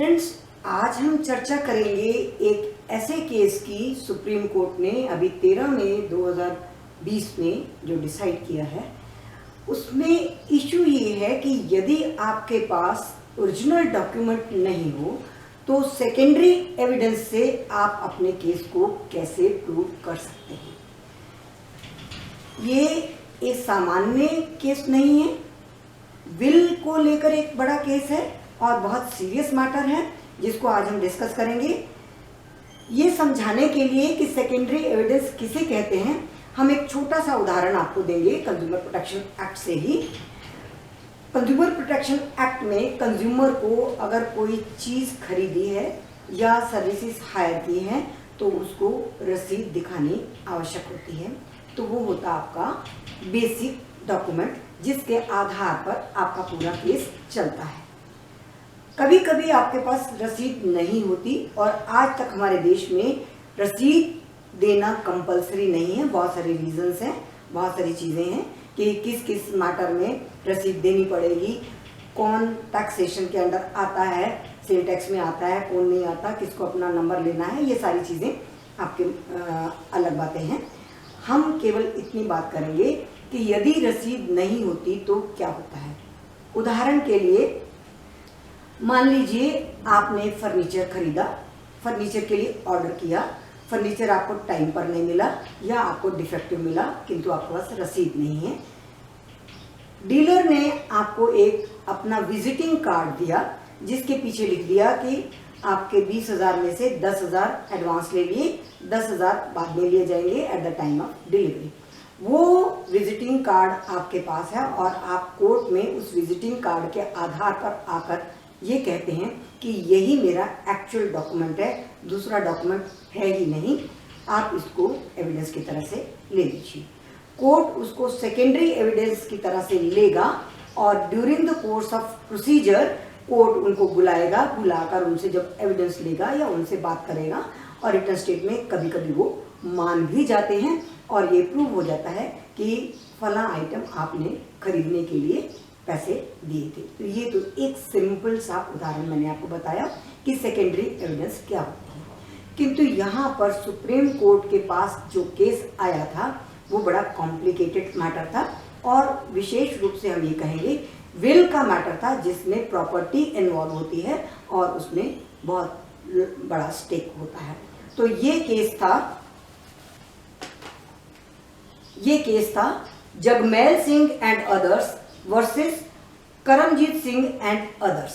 Friends, आज हम चर्चा करेंगे एक ऐसे केस की सुप्रीम कोर्ट ने अभी 13 मई 2020 में जो डिसाइड किया है। उसमें इशू ये है कि यदि आपके पास ओरिजिनल डॉक्यूमेंट नहीं हो तो सेकेंडरी एविडेंस से आप अपने केस को कैसे प्रूव कर सकते हैं। ये एक सामान्य केस नहीं है, विल को लेकर एक बड़ा केस है और बहुत सीरियस मैटर है जिसको आज हम डिस्कस करेंगे। ये समझाने के लिए कि सेकेंडरी एविडेंस किसे कहते हैं, हम एक छोटा सा उदाहरण आपको देंगे कंज्यूमर प्रोटेक्शन एक्ट से ही। कंज्यूमर प्रोटेक्शन एक्ट में कंज्यूमर को अगर कोई चीज़ खरीदी है या सर्विसेज हायर की हैं तो उसको रसीद दिखानी आवश्यक होती है। तो वो होता आपका बेसिक डॉक्यूमेंट जिसके आधार पर आपका पूरा केस चलता है। कभी कभी आपके पास रसीद नहीं होती और आज तक हमारे देश में रसीद देना कंपलसरी नहीं है। बहुत सारे रीजंस हैं, बहुत सारी चीज़ें हैं कि किस किस मैटर में रसीद देनी पड़ेगी, कौन टैक्सेशन के अंडर आता है, सेल टैक्स में आता है, कौन नहीं आता, किसको अपना नंबर लेना है, ये सारी चीज़ें आपके अलग बातें हैं। हम केवल इतनी बात करेंगे कि यदि रसीद नहीं होती तो क्या होता है। उदाहरण के लिए मान लीजिए आपने फर्नीचर खरीदा, फर्नीचर के लिए ऑर्डर किया, फर्नीचर आपको टाइम पर नहीं मिला या आपको डिफेक्टिव मिला किंतु आपके पास रसीद नहीं है। डीलर ने आपको एक अपना विजिटिंग कार्ड दिया जिसके पीछे लिख दिया कि आपके 20,000 में से 10,000 एडवांस ले लिए, 10,000 बाद में लिए जाएंगे at the time of delivery. वो विजिटिंग कार्ड आपके पास है और आप कोर्ट में उस विजिटिंग कार्ड के आधार पर आकर ये कहते हैं कि यही मेरा एक्चुअल डॉक्यूमेंट है, दूसरा डॉक्यूमेंट है ही नहीं, आप इसको एविडेंस की तरह से ले लीजिए। कोर्ट उसको सेकेंडरी एविडेंस की तरह से लेगा और during the course of procedure court उनको बुलाएगा, बुलाकर उनसे जब एविडेंस लेगा या उनसे बात करेगा और रिटन स्टेट में कभी कभी वो मान भी जाते हैं और ये प्रूव हो जाता है कि फला आइटम आपने खरीदने के लिए पैसे दिए थे। तो ये तो एक सिंपल सा उदाहरण मैंने आपको बताया कि सेकेंडरी एविडेंस क्या होती है। किंतु यहाँ पर सुप्रीम कोर्ट के पास जो केस आया था वो बड़ा कॉम्प्लिकेटेड मैटर था और विशेष रूप से हम ये कहेंगे विल का मैटर था जिसमें प्रॉपर्टी इन्वॉल्व होती है और उसमें बहुत बड़ा स्टेक होता है। तो ये केस था Jagmail Singh and others versus Karamjit Singh and others.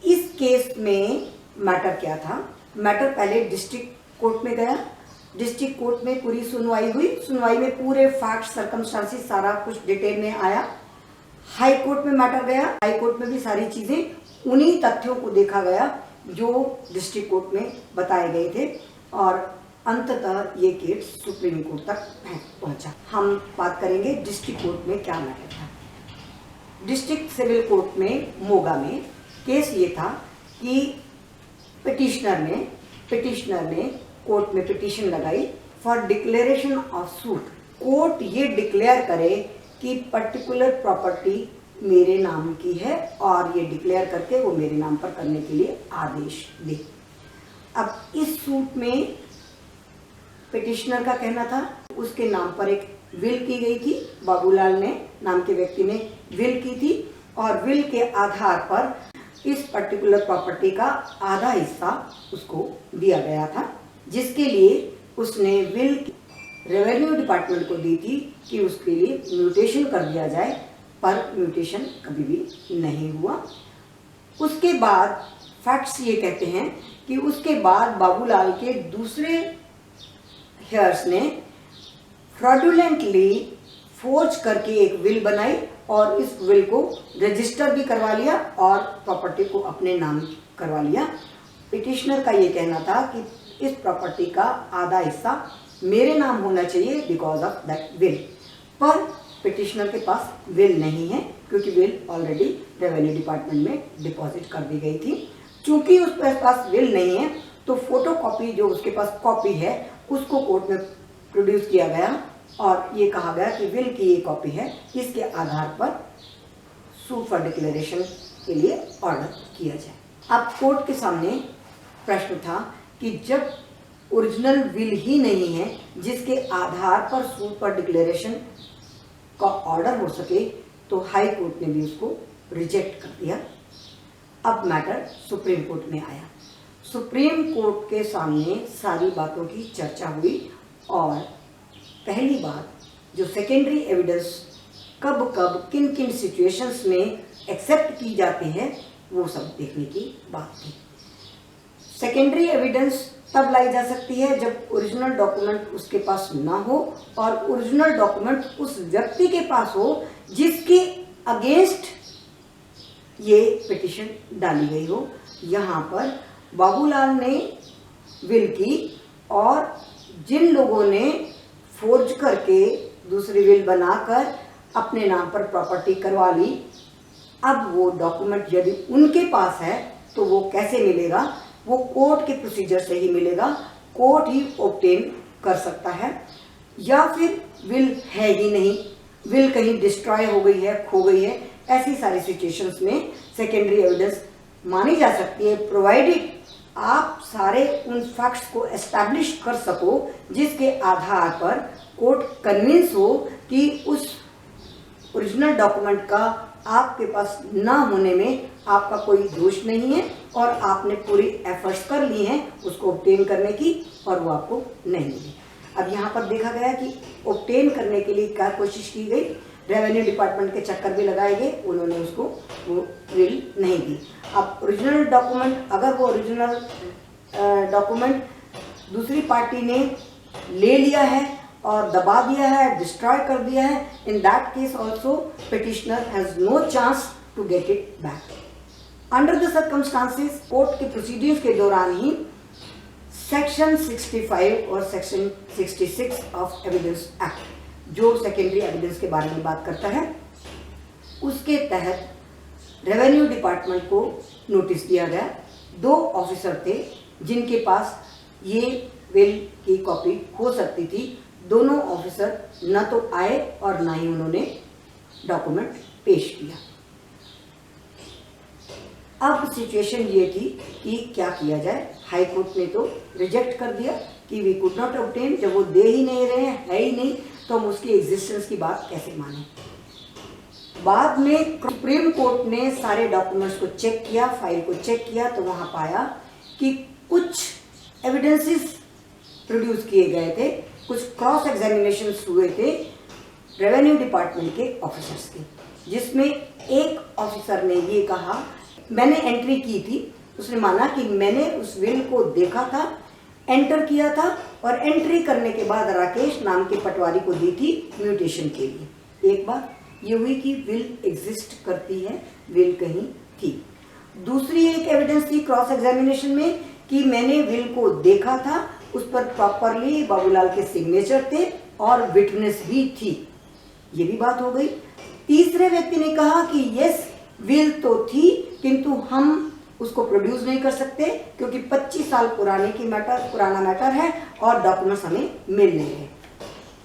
इस केस में मैटर क्या था, मैटर पहले डिस्ट्रिक्ट कोर्ट में गया, डिस्ट्रिक्ट कोर्ट में पूरी सुनवाई हुई, सुनवाई में पूरे फैक्ट सर्कमस्टांसेस सारा कुछ डिटेल में आया। हाई कोर्ट में मैटर गया, हाई कोर्ट में भी सारी चीजें उन्हीं तथ्यों को देखा गया जो डिस्ट्रिक्ट कोर्ट में बताए गए थे और अंततः ये केस सुप्रीम कोर्ट तक पहुंचा। हम बात करेंगे डिस्ट्रिक्ट कोर्ट में क्या मैटर था। डिस्ट्रिक्ट सिविल कोर्ट में मोगा में केस ये था कि पिटिशनर ने कोर्ट में पिटीशन लगाई for declaration of suit. Court ये डिक्लेयर करे कि पर्टिकुलर प्रॉपर्टी मेरे नाम की है और ये डिक्लेयर करके वो मेरे नाम पर करने के लिए आदेश दे। अब इस सूट में पिटिशनर का कहना था उसके नाम पर एक विल की गई थी, बाबूलाल ने नाम के व्यक्ति ने विल की थी और विल के आधार पर इस पर्टिकुलर प्रॉपर्टी का आधा हिस्सा उसको दिया गया था जिसके लिए उसने विल रेवेन्यू डिपार्टमेंट को दी थी कि उसके लिए म्यूटेशन कर दिया जाए, पर म्यूटेशन कभी भी नहीं हुआ। उसके बाद फैक्ट्स ये कहते हैं कि उसके बाद बाबूलाल के दूसरे हेयर्स ने फ्रॉडुलेंटली फोर्ज करके एक विल बनाई और इस विल को रजिस्टर भी करवा लिया और प्रॉपर्टी को अपने नाम करवा लिया। पिटिशनर का ये कहना था कि इस प्रॉपर्टी का आधा हिस्सा मेरे नाम होना चाहिए बिकॉज ऑफ दैट विल, पर पिटिशनर के पास विल नहीं है क्योंकि विल ऑलरेडी रेवेन्यू डिपार्टमेंट में डिपॉजिट कर दी गई थी। चूंकि उसके पास विल नहीं है तो फोटोकॉपी जो उसके पास कॉपी है उसको कोर्ट में प्रोड्यूस किया गया और ये कहा गया कि विल की ये कॉपी है, इसके आधार पर सूट फॉर डिक्लेरेशन के लिए ऑर्डर किया जाए। अब कोर्ट के सामने प्रश्न था कि जब ओरिजिनल विल ही नहीं है जिसके आधार पर सुपर डिक्लेरेशन का ऑर्डर हो सके, तो हाई कोर्ट ने भी उसको रिजेक्ट कर दिया। अब मैटर सुप्रीम कोर्ट में आया। सुप्रीम कोर्ट के सामने सारी बातों की चर्चा हुई और पहली बात, जो सेकेंडरी एविडेंस कब कब किन किन सिचुएशंस में एक्सेप्ट की जाती है वो सब देखने की बात थी। सेकेंडरी एविडेंस तब लाई जा सकती है जब ओरिजिनल डॉक्यूमेंट उसके पास ना हो और ओरिजिनल डॉक्यूमेंट उस व्यक्ति के पास हो जिसके अगेंस्ट ये पिटिशन डाली गई हो। यहाँ पर बाबूलाल ने विल की और जिन लोगों ने फोर्ज करके दूसरी विल बनाकर अपने नाम पर प्रॉपर्टी करवा ली, अब वो डॉक्यूमेंट यदि उनके पास है तो वो कैसे मिलेगा? वो कोर्ट के प्रोसीजर से ही मिलेगा, कोर्ट ही ऑब्टेन कर सकता है। या फिर विल है ही नहीं, विल कहीं डिस्ट्रॉय हो गई है, खो गई है, ऐसी सारी सिचुएशंस में सेकेंडरी एविडेंस मानी जा सकती है, प्रोवाइडेड आप सारे उन फैक्ट्स को एस्टैब्लिश कर सको जिसके आधार पर कोर्ट कन्विंस हो कि उस ओरिजिनल डॉक्यूमेंट का आपके पास ना होने में आपका कोई दोष नहीं है और आपने पूरी एफर्ट्स कर ली हैं उसको ऑब्टेन करने की और वो आपको नहीं मिली। अब यहाँ पर देखा गया कि ऑब्टेन करने के लिए क्या कोशिश की गई, रेवेन्यू डिपार्टमेंट के चक्कर भी लगाए गए, उन्होंने उसको वो विल नहीं दी। अब ओरिजिनल डॉक्यूमेंट, अगर वो ओरिजिनल डॉक्यूमेंट दूसरी पार्टी ने ले लिया है और दबा दिया है, डिस्ट्रॉय कर दिया है, in that case also petitioner has no chance to get it back. Under the circumstances court के प्रोसीडिंग्स के दौरान ही सेक्शन 65 और सेक्शन 66 ऑफ एविडेंस एक्ट जो सेकेंडरी एविडेंस के बारे में बात करता है, उसके तहत रेवेन्यू डिपार्टमेंट को नोटिस दिया गया। 2 ऑफिसर थे जिनके पास ये विल की कॉपी हो सकती थी। दोनों ऑफिसर न तो आए और न ही उन्होंने डॉक्यूमेंट पेश किया। अब सिचुएशन ये थी कि क्या किया जाए। हाई कोर्ट ने तो रिजेक्ट कर दिया कि वी कुड नॉट ऑब्टेन, जब वो दे ही नहीं रहे हैं, है ही नहीं, तो हम उसकी एग्जिस्टेंस की बात कैसे माने। बाद में सुप्रीम कोर्ट ने सारे डॉक्यूमेंट्स को चेक किया, फाइल को चेक किया, तो वहां पाया कि कुछ एविडेंसेस प्रोड्यूस किए गए थे, कुछ क्रॉस एग्जामिनेशन हुए थे रेवेन्यू डिपार्टमेंट के ऑफिसर्स के, जिसमें एक ऑफिसर ने ये कहा, मैंने एंट्री की थी, उसने माना कि मैंने उस विल को देखा था, एंटर किया था और एंट्री करने के बाद राकेश नाम के पटवारी को दी थी म्यूटेशन के लिए। एक बात ये हुई कि विल एग्जिस्ट करती है, विल कहीं थी। दूसरी एक एविडेंस थी क्रॉस एग्जामिनेशन में कि मैंने विल को देखा था, उस पर प्रॉपरली बाबूलाल के सिग्नेचर थे और विटनेस भी थी, ये भी बात हो गई। तीसरे व्यक्ति ने कहा कि यस विल तो थी किंतु हम उसको प्रोड्यूस नहीं कर सकते क्योंकि 25 साल पुराना मैटर है और डॉक्यूमेंट्स हमें मिल नहीं रहे।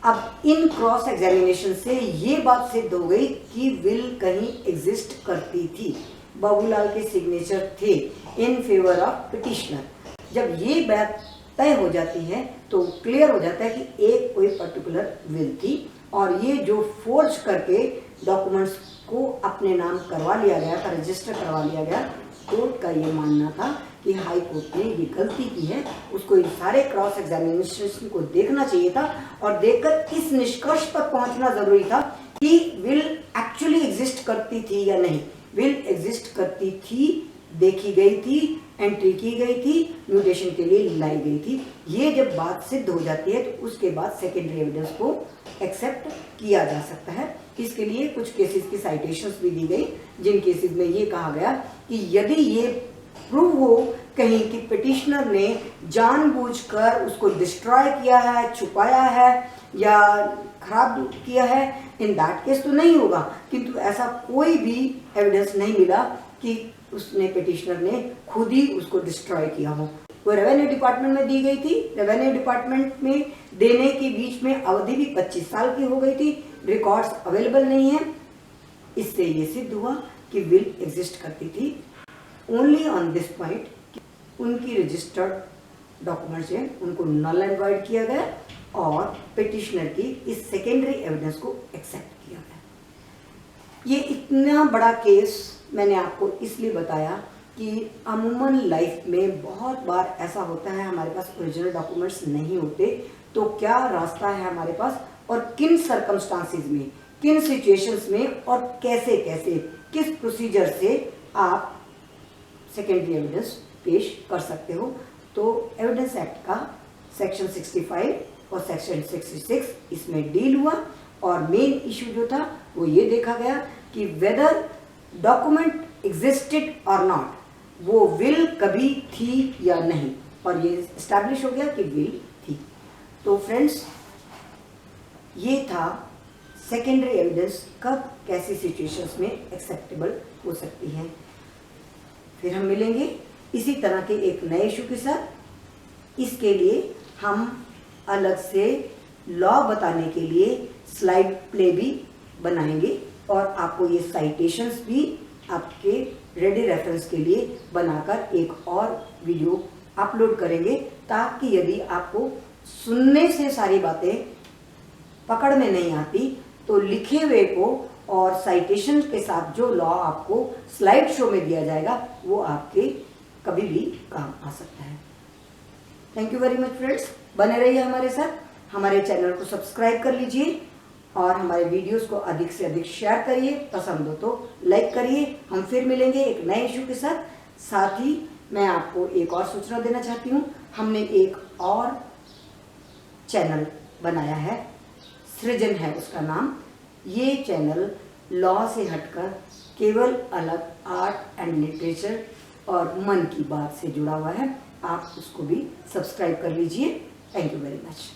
अब इन क्रॉस एग्जामिनेशन से ये बात सिद्ध हो गई कि विल कहीं एग्जिस्ट करती थी, बाबूलाल के सिग्नेचर थे इन फेवर ऑफ पिटिशनर। जब ये बात तय हो जाती है तो क्लियर हो जाता है कि एक कोई पर्टिकुलर विल थी और ये जो फोर्ज करके डॉक्यूमेंट्स को अपने नाम करवा लिया गया था, रजिस्टर करवा लिया गया, कोर्ट का ये मानना था कि हाई कोर्ट ने ये गलती की है, उसको इन सारे क्रॉस एग्जामिनेशन को देखना चाहिए था और देखकर इस निष्कर्ष पर पहुंचना जरूरी था कि विल एक्चुअली एग्जिस्ट करती थी या नहीं। विल एग्जिस्ट करती थी, देखी गई थी, एंट्री की गई थी, म्यूटेशन के लिए लाई गई थी। ये जब बात सिद्ध हो जाती है तो उसके बाद सेकेंडरी एविडेंस को एक्सेप्ट किया जा सकता है। इसके लिए कुछ केसेस की साइटेशंस भी दी गई, जिन केसेस में ये कहा गया कि यदि ये प्रूव हो कहीं कि पिटिशनर ने जानबूझकर उसको डिस्ट्रॉय किया है, छुपाया है या खराब किया है, इन दैट केस तो नहीं होगा, किंतु ऐसा कोई भी एविडेंस नहीं मिला कि उसने पिटिशनर ने खुद ही उसको डिस्ट्रॉय किया हो। वो रेवेन्यू डिपार्टमेंट में दी गई थी, रेवेन्यू डिपार्टमेंट में देने के बीच में अवधि भी 25 साल की हो गई थी, रिकॉर्ड्स अवेलेबल नहीं है। इससे ये सिद्ध हुआ कि विल एग्जिस्ट करती थी ओनली ऑन दिस पॉइंट उनकी रजिस्टर्ड डॉक्यूमेंट्स हैं उनको नल एंड वॉइड किया गया और पिटिशनर की इस सेकेंडरी एविडेंस को एक्सेप्ट किया गया। ये इतना बड़ा केस मैंने आपको इसलिए बताया कि अमूमन लाइफ में बहुत बार ऐसा होता है हमारे पास ओरिजिनल डॉक्यूमेंट्स नहीं होते, तो क्या रास्ता है हमारे पास और किन सर्कमस्टांसिस में, किन सिचुएशंस में और कैसे कैसे किस प्रोसीजर से आप सेकेंडरी एविडेंस पेश कर सकते हो। तो एविडेंस एक्ट का सेक्शन 65 और सेक्शन 66 इसमें डील हुआ और मेन इशू जो था वो ये देखा गया कि वेदर डॉक्यूमेंट एग्जिस्टेड और नॉट, वो विल कभी थी या नहीं, और ये एस्टैब्लिश हो गया कि विल थी। तो फ्रेंड्स ये था सेकेंडरी एविडेंस कब कैसी सिचुएशंस में एक्सेप्टेबल हो सकती है। फिर हम मिलेंगे इसी तरह के एक नए इशू के साथ। इसके लिए हम अलग से लॉ बताने के लिए स्लाइड प्ले भी बनाएंगे और आपको ये साइटेशंस भी आपके रेडी रेफरेंस के लिए बनाकर एक और वीडियो अपलोड करेंगे, ताकि यदि आपको सुनने से सारी बातें पकड़ में नहीं आती तो लिखे हुए को और साइटेशन के साथ जो लॉ आपको स्लाइड शो में दिया जाएगा वो आपके कभी भी काम आ सकता है। Thank you very much friends, बने रहिए हमारे साथ, हमारे चैनल को सब्सक्राइब कर लीजिए और हमारे वीडियोस को अधिक से अधिक शेयर करिए, पसंद हो तो लाइक करिए। हम फिर मिलेंगे एक नए इशू के साथ। साथ ही मैं आपको एक और सूचना देना चाहती हूँ, हमने एक और चैनल बनाया है, सृजन है उसका नाम। ये चैनल लॉ से हटकर केवल अलग आर्ट एंड लिटरेचर और मन की बात से जुड़ा हुआ है, आप उसको भी सब्सक्राइब कर लीजिए। Thank you very much.